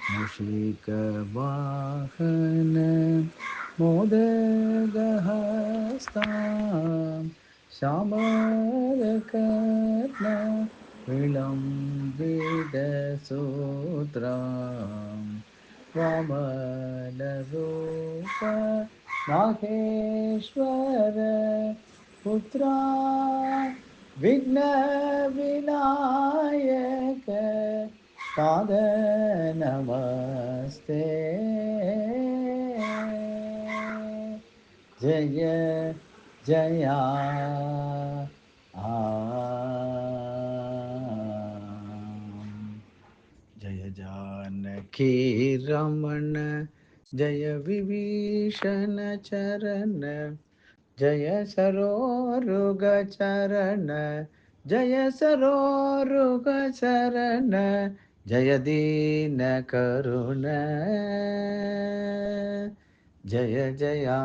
मूषिकवाहन मोदगहस्तां श्यामलकर्ण विलम्बितसूत्रां वामनरूप माहेश्वर पुत्रा विघ्नविनायक पाद नमस्ते जय जया जय जानकी रमण जय विभीषण चरण जय सरोरुग चरण जय सरोरुग चरण जय दीन करुण जय जया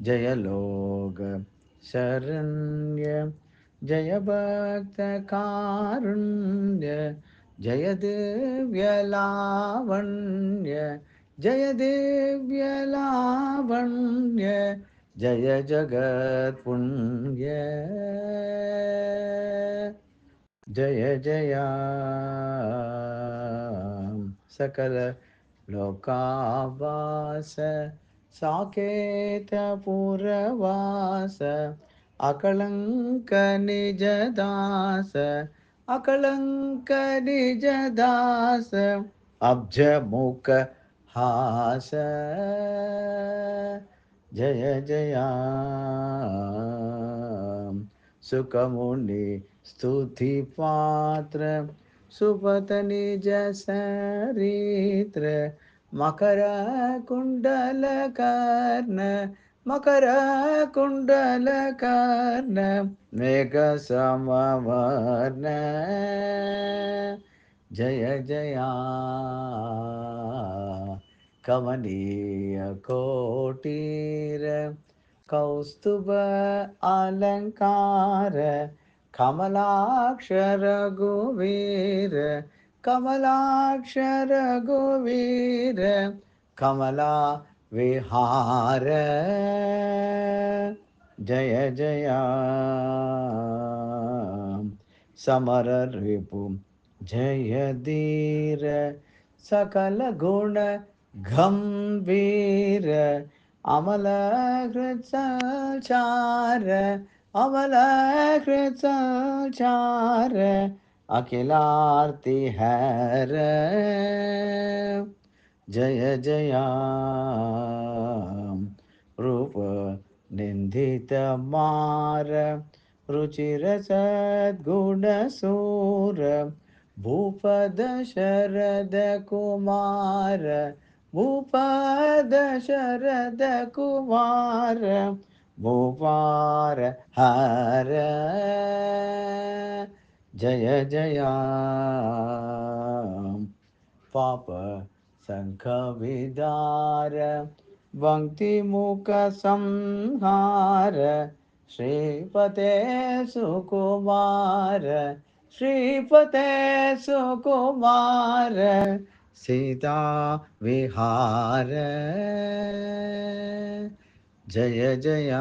जय लोग शरण्य जय भक्त कारुण्य जय दिव्य लावण्य जय दिव्य लावण्य जय जगत पुण्य जय जया सकल लोकावास साकेत पुरवास अकलंक निज दास अकलंक निज दास अब्ज मुख हास जय जया सुखमुनि स्तुति पात्र सुपत निज सरित्र मकर कुंडल कर्ण मकर कुंडल कर्ण मेघ समवर्ण जय जया कमनीय कोटीर कौस्तुभ अलंकार कमलाक्षर रघुवीर कमलाक्षर रघुवीर कमला विहार जय जया समर रिपु जय धीर सकल गुण गंभीर अमल चार अमल चार अखिलार्ति हैर जय जया रूप निंदित मार रुचिर सद्गुण सूर भूपद शरद कुमार भूपद शरद कुमार भूपार हर जय जया पाप संख विदार भक्ति मुख संहार श्रीपते सुकुमार श्रीपते सुकुमार सीता विहार जय जया